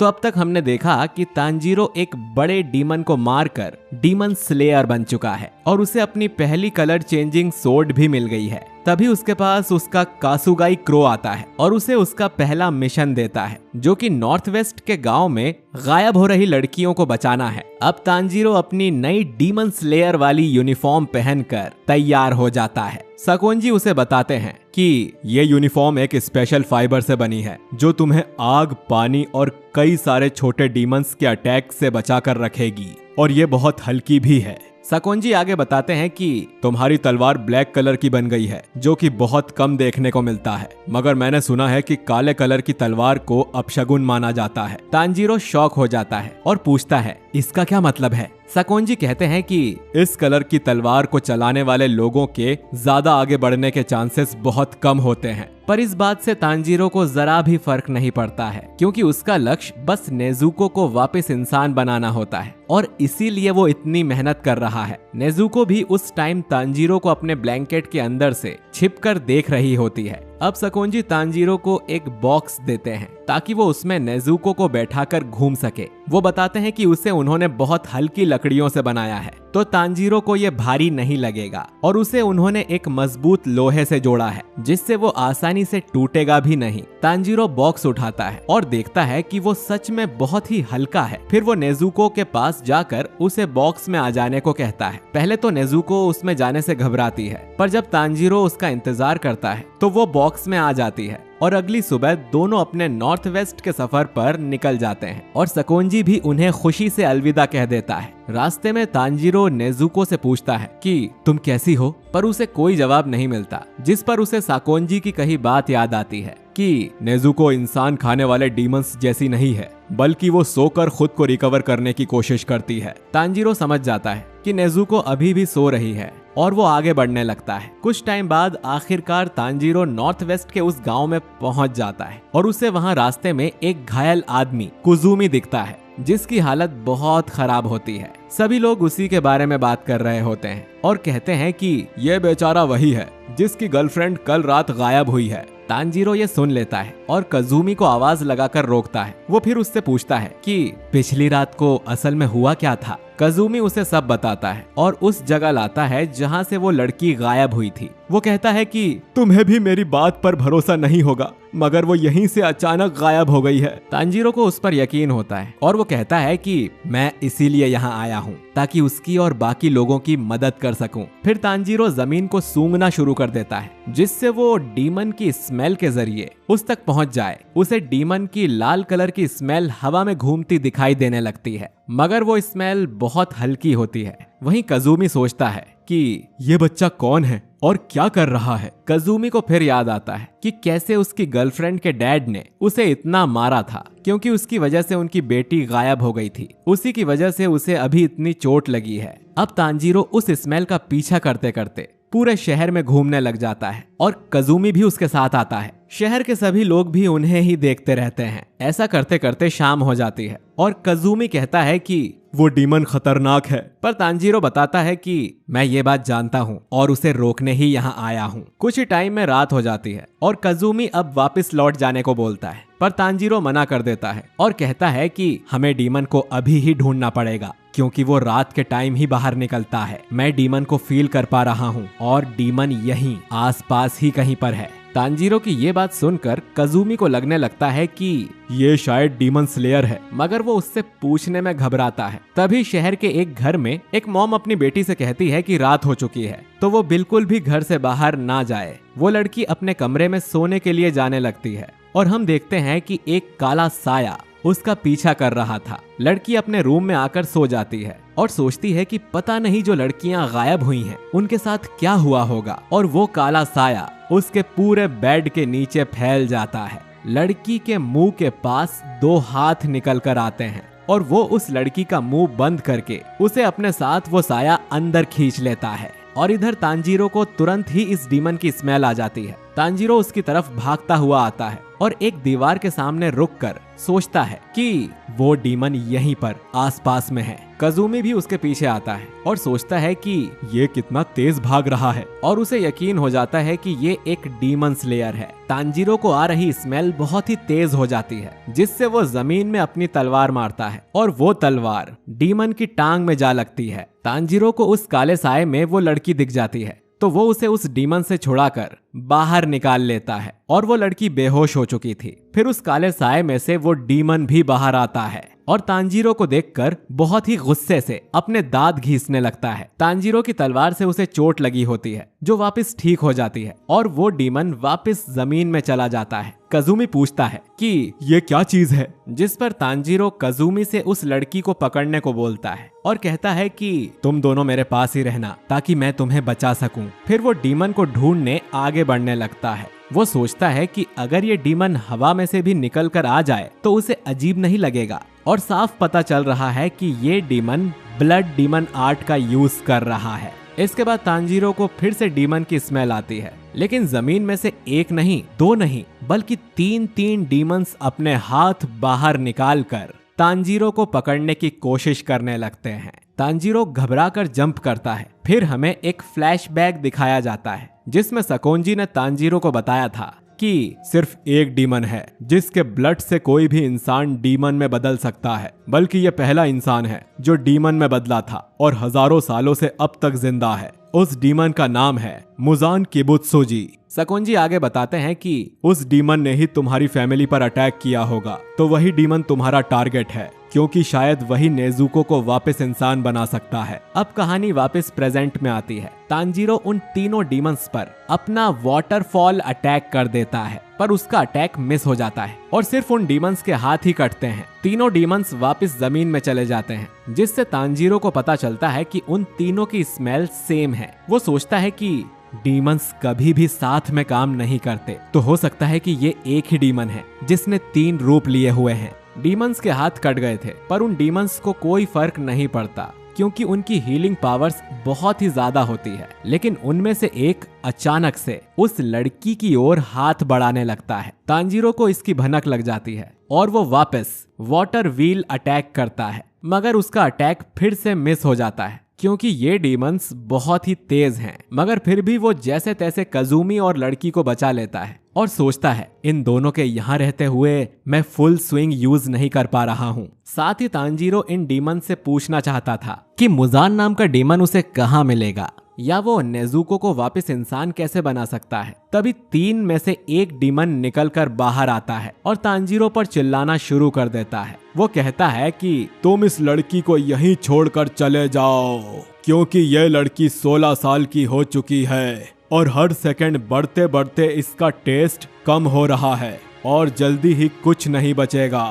तो अब तक हमने देखा कि तांजीरो एक बड़े डीमन को मारकर डीमन स्लेयर बन चुका है और उसे अपनी पहली कलर चेंजिंग सोर्ड भी मिल गई है। तभी उसके पास उसका कासुगाई क्रो आता है और उसे उसका पहला मिशन देता है, जो कि नॉर्थ वेस्ट के गांव में गायब हो रही लड़कियों को बचाना है। अब तांजीरो अपनी नई डीमन स्लेयर वाली यूनिफॉर्म पहनकर तैयार हो जाता है। साकोंजी उसे बताते हैं कि ये यूनिफॉर्म एक स्पेशल फाइबर से बनी है जो तुम्हें आग, पानी और कई सारे छोटे डीमंस के अटैक से बचा कर रखेगी, और ये बहुत हल्की भी है। साकोंजी आगे बताते हैं कि तुम्हारी तलवार ब्लैक कलर की बन गई है, जो कि बहुत कम देखने को मिलता है, मगर मैंने सुना है कि काले कलर की तलवार को अपशगुन माना जाता है। तांजीरो शॉक हो जाता है और पूछता है, इसका क्या मतलब है? साकोंजी कहते हैं कि इस कलर की तलवार को चलाने वाले लोगों के ज्यादा आगे बढ़ने के चांसेस बहुत कम होते हैं। पर इस बात से तांजीरो को जरा भी फर्क नहीं पड़ता है, क्योंकि उसका लक्ष्य बस नेजुको को वापस इंसान बनाना होता है और इसीलिए वो इतनी मेहनत कर रहा है। नेजुको भी उस टाइम तांजीरो को अपने ब्लैंकेट के अंदर से छिपकर देख रही होती है। अब साकोंजी तांजीरो को एक बॉक्स देते हैं ताकि वो उसमें नेजुको को बैठाकर घूम सके। वो बताते हैं कि उसे उन्होंने बहुत हल्की लकड़ियों से बनाया है, तो तांजीरो को ये भारी नहीं लगेगा, और उसे उन्होंने एक मजबूत लोहे से जोड़ा है जिससे वो आसानी से टूटेगा भी नहीं। तांजीरो बॉक्स उठाता है और देखता है कि वो सच में बहुत ही हल्का है। फिर वो नेजुको के पास जाकर उसे बॉक्स में आ जाने को कहता है। पहले तो नेजुको उसमें जाने से घबराती है, पर जब तांजीरो उसका इंतजार करता है तो वो बॉक्स में आ जाती है और अगली सुबह दोनों अपने नॉर्थ वेस्ट के सफर पर निकल जाते हैं और साकोंजी भी उन्हें खुशी से अलविदा कह देता है। रास्ते में तांजीरो नेजुको से पूछता है कि तुम कैसी हो, पर उसे कोई जवाब नहीं मिलता, जिस पर उसे साकोंजी की कही बात याद आती है कि नेजुको इंसान खाने वाले डीमंस जैसी नहीं है, बल्कि वो सोकर खुद को रिकवर करने की कोशिश करती है। तांजीरो समझ जाता है कि नेजुको अभी भी सो रही है और वो आगे बढ़ने लगता है। कुछ टाइम बाद आखिरकार तांजीरो नॉर्थ वेस्ट के उस गांव में पहुंच जाता है और उसे वहां रास्ते में एक घायल आदमी कुजुमी दिखता है, जिसकी हालत बहुत खराब होती है। सभी लोग उसी के बारे में बात कर रहे होते हैं और कहते हैं कि ये बेचारा वही है जिसकी गर्लफ्रेंड कल रात गायब हुई है। तांजीरो ये सुन लेता है और कजुमी को आवाज लगाकर रोकता है। वो फिर उससे पूछता है कि पिछली रात को असल में हुआ क्या था। कजुमी उसे सब बताता है और उस जगह लाता है जहाँ से वो लड़की गायब हुई थी। वो कहता है कि तुम्हें भी मेरी बात पर भरोसा नहीं होगा, मगर वो यहीं से अचानक गायब हो गई है। तांजीरो को उस पर यकीन होता है और वो कहता है कि मैं इसीलिए यहाँ आया हूँ ताकि उसकी और बाकी लोगों की मदद कर सकूं। फिर तांजीरो जमीन को सूंघना शुरू कर देता है, जिससे वो डीमन की स्मेल के जरिए उस तक पहुंच जाए। उसे डीमन की लाल कलर की स्मेल हवा में घूमती दिखाई देने लगती है, मगर वो स्मेल बहुत हल्की होती है। वहीं कजुमी सोचता है कि ये बच्चा कौन है और क्या कर रहा है। कजुमी को फिर याद आता है कि कैसे उसकी गर्लफ्रेंड के डैड ने उसे इतना मारा था, क्योंकि उसकी वजह से उनकी बेटी गायब हो गई थी। उसी की वजह से उसे अभी इतनी चोट लगी है। अब तांजीरो उस स्मेल का पीछा करते करते पूरे शहर में घूमने लग जाता है और कजुमी भी उसके साथ आता है। शहर के सभी लोग भी उन्हें ही देखते रहते हैं। ऐसा करते करते शाम हो जाती है और कजुमी कहता है कि वो डीमन खतरनाक है, पर तांजीरो बताता है कि मैं ये बात जानता हूँ और उसे रोकने ही यहाँ आया हूँ। कुछ ही टाइम में रात हो जाती है और कजुमी अब वापस लौट जाने को बोलता है, पर तांजीरो मना कर देता है और कहता है कि हमें डीमन को अभी ही ढूंढना पड़ेगा, क्योंकि वो रात के टाइम ही बाहर निकलता है। मैं डीमन को फील कर पा रहा हूँ और डीमन यहीं आसपास ही कहीं पर है। तांजीरो की ये बात सुनकर कजुमी को लगने लगता है कि ये शायद डीमन स्लेयर है, मगर वो उससे पूछने में घबराता है। तभी शहर के एक घर में एक मॉम अपनी बेटी से कहती है कि रात हो चुकी है, तो वो बिल्कुल भी घर से बाहर ना जाए। वो लड़की अपने कमरे में सोने के लिए जाने लगती है और हम देखते हैं कि एक काला साया उसका पीछा कर रहा था। लड़की अपने रूम में आकर सो जाती है और सोचती है कि पता नहीं जो लड़कियां गायब हुई हैं उनके साथ क्या हुआ होगा, और वो काला साया उसके पूरे बेड के नीचे फैल जाता है। लड़की के मुंह के पास 2 हाथ निकल कर आते हैं और वो उस लड़की का मुंह बंद करके उसे अपने साथ वो साया अंदर खींच लेता है। और इधर तांजीरो को तुरंत ही इस डीमन की स्मेल आ जाती है। तांजीरो उसकी तरफ भागता हुआ आता है और एक दीवार के सामने रुककर सोचता है कि वो डीमन यहीं पर आसपास में है। कज़ूमी भी उसके पीछे आता है और सोचता है कि ये कितना तेज भाग रहा है, और उसे यकीन हो जाता है कि ये एक डीमन स्लेयर है। तांजीरो को आ रही स्मेल बहुत ही तेज हो जाती है, जिससे वो जमीन में अपनी तलवार मारता है और वो तलवार डीमन की टांग में जा लगती है। तांजीरो को उस काले साए में वो लड़की दिख जाती है, तो वो उसे उस डीमन से छुड़ाकर बाहर निकाल लेता है और वो लड़की बेहोश हो चुकी थी। फिर उस काले साए में से वो डीमन भी बाहर आता है और तांजीरो को देखकर बहुत ही गुस्से से अपने दांत घीसने लगता है। तांजीरो की तलवार से उसे चोट लगी होती है, जो वापस ठीक हो जाती है और वो डीमन वापस जमीन में चला जाता है। कज़ूमी पूछता है कि ये क्या चीज है, जिस पर तांजीरो कज़ूमी से उस लड़की को पकड़ने को बोलता है और कहता है कि तुम दोनों मेरे पास ही रहना ताकि मैं तुम्हें बचा सकूं। फिर वो डीमन को ढूंढने आगे बढ़ने लगता है। वो सोचता है कि अगर ये डीमन हवा में से भी निकल कर आ जाए तो उसे अजीब नहीं लगेगा, और साफ पता चल रहा है कि ये डीमन ब्लड डीमन आर्ट का यूज कर रहा है। इसके बाद तांजीरो को फिर से डीमन की स्मेल आती है, लेकिन जमीन में से एक नहीं, दो नहीं, बल्कि तीन डीमंस अपने हाथ बाहर निकालकर तांजीरो को पकड़ने की कोशिश करने लगते हैं। तांजीरो घबराकर जंप करता है। फिर हमें एक फ्लैशबैक दिखाया जाता है, जिसमें सकोंजी ने तांजीरो को बताया था कि सिर्फ एक डीमन है जिसके ब्लड से कोई भी इंसान डीमन में बदल सकता है, बल्कि ये पहला इंसान है जो डीमन में बदला था और हजारों सालों से अब तक जिंदा है। उस डीमन का नाम है मुजान किबुत्सुजी। सकोंजी आगे बताते हैं कि उस डीमन ने ही तुम्हारी फैमिली पर अटैक किया होगा, तो वही डीमन तुम्हारा टारगेट है, क्योंकि शायद वही नेजुको को वापस इंसान बना सकता है। अब कहानी वापस प्रेजेंट में आती है। तांजीरो उन तीनों डीमंस पर अपना वाटरफॉल अटैक कर देता है, पर उसका अटैक मिस हो जाता है और सिर्फ उन डीमंस के हाथ ही कटते हैं। तीनों डीमंस वापस जमीन में चले जाते हैं, जिससे तांजीरो को पता चलता है कि उन तीनों की स्मेल सेम है। वो सोचता है कि डीमंस कभी भी साथ में काम नहीं करते, तो हो सकता है कि ये एक ही डीमन है जिसने 3 रूप लिए हुए हैं। डीमंस के हाथ कट गए थे, पर उन डीमंस को कोई फर्क नहीं पड़ता, क्योंकि उनकी हीलिंग पावर्स बहुत ही ज्यादा होती है। लेकिन उनमें से एक अचानक से उस लड़की की ओर हाथ बढ़ाने लगता है। तांजीरो को इसकी भनक लग जाती है और वो वापस वाटर व्हील अटैक करता है, मगर उसका अटैक फिर से मिस हो जाता है, क्योंकि ये डीमंस बहुत ही तेज हैं। मगर फिर भी वो जैसे तैसे कज़ूमी और लड़की को बचा लेता है और सोचता है इन दोनों के यहाँ रहते हुए मैं फुल स्विंग यूज नहीं कर पा रहा हूँ। साथ ही तांजीरो इन डीमन से पूछना चाहता था कि मुजान नाम का डीमन उसे कहाँ मिलेगा, या वो नेजुको को वापस इंसान कैसे बना सकता है। तभी 3 में से एक डीमन निकलकर बाहर आता है और तांजीरो पर चिल्लाना शुरू कर देता है। वो कहता है कि तुम इस लड़की को यहीं छोड़कर चले जाओ, क्योंकि ये लड़की 16 साल की हो चुकी है और हर सेकंड बढ़ते बढ़ते इसका टेस्ट कम हो रहा है और जल्दी ही कुछ नहीं बचेगा।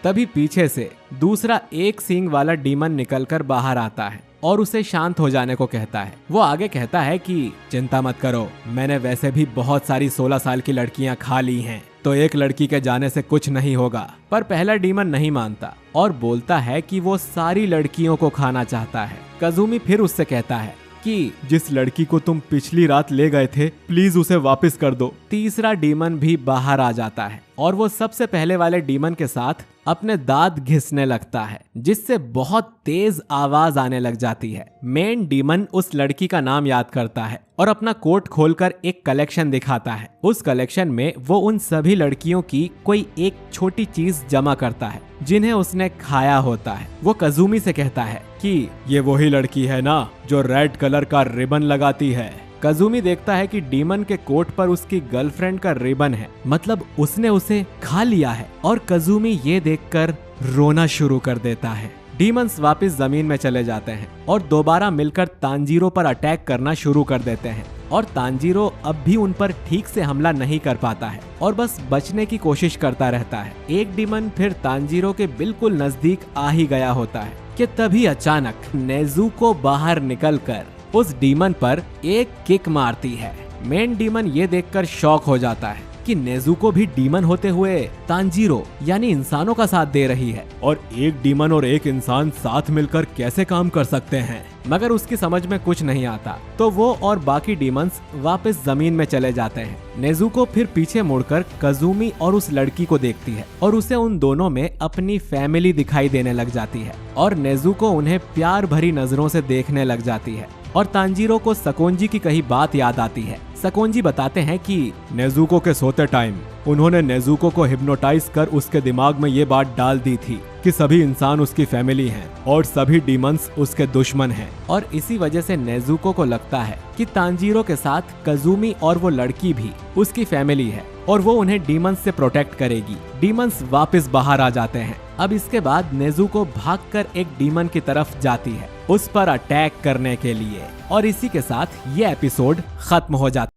तभी पीछे से दूसरा एक सींग वाला डीमन निकलकर बाहर आता है और उसे शांत हो जाने को कहता है। वो आगे कहता है कि चिंता मत करो, मैंने वैसे भी बहुत सारी 16 साल की लड़कियां खा ली हैं, तो एक लड़की के जाने से कुछ नहीं होगा। पर पहला डीमन नहीं मानता और बोलता है कि वो सारी लड़कियों को खाना चाहता है। कज़ूमी फिर उससे कहता है कि जिस लड़की को तुम पिछली रात ले गए थे, प्लीज उसे वापस कर दो। तीसरा डीमन भी बाहर आ जाता है और वो सबसे पहले वाले डीमन के साथ अपने दांत घिसने लगता है, जिससे बहुत तेज आवाज आने लग जाती है। मेन डीमन उस लड़की का नाम याद करता है और अपना कोट खोलकर एक कलेक्शन दिखाता है। उस कलेक्शन में वो उन सभी लड़कियों की कोई एक छोटी चीज जमा करता है जिन्हें उसने खाया होता है। वो कज़ूमी से कहता है कि ये वही लड़की है ना जो रेड कलर का रिबन लगाती है। कज़ूमी देखता है कि डीमन के कोट पर उसकी गर्लफ्रेंड का रिबन है, मतलब उसने उसे खा लिया है। और कज़ूमी ये देखकर रोना शुरू कर देता है। डीमंस वापस जमीन में चले जाते हैं और दोबारा मिलकर तांजीरो पर अटैक करना शुरू कर देते हैं, और तांजीरो अब भी उन पर ठीक से हमला नहीं कर पाता है और बस बचने की कोशिश करता रहता है। एक डीमन फिर तांजीरो के बिल्कुल नजदीक आ ही गया होता है कि तभी अचानक नेजुको बाहर निकलकर उस डीमन पर एक किक मारती है। मेन डीमन ये देखकर शॉक हो जाता है कि नेजुको भी डीमन होते हुए तांजीरो यानी इंसानों का साथ दे रही है, और एक डीमन और एक इंसान साथ मिलकर कैसे काम कर सकते हैं। मगर उसकी समझ में कुछ नहीं आता, तो वो और बाकी डीमंस वापस जमीन में चले जाते हैं। नेजुको फिर पीछे मुड़कर कजुमी और उस लड़की को देखती है और उसे उन दोनों में अपनी फैमिली दिखाई देने लग जाती है, और नेजुको उन्हें प्यार भरी नजरों से देखने लग जाती है। और तांजीरो को सकोंजी की कही बात याद आती है। सकोंजी बताते हैं कि नेजुको के सोते टाइम उन्होंने नेजुको को हिप्नोटाइज कर उसके दिमाग में ये बात डाल दी थी कि सभी इंसान उसकी फैमिली हैं और सभी डीमंस उसके दुश्मन हैं। और इसी वजह से नेजुको को लगता है कि तांजीरो के साथ कजुमी और वो लड़की भी उसकी फैमिली है और वो उन्हें डीमंस से प्रोटेक्ट करेगी। डीमंस वापस बाहर आ जाते हैं। अब इसके बाद नेजुको भागकर एक डीमन की तरफ जाती है उस पर अटैक करने के लिए, और इसी के साथ ये एपिसोड खत्म हो जाता है।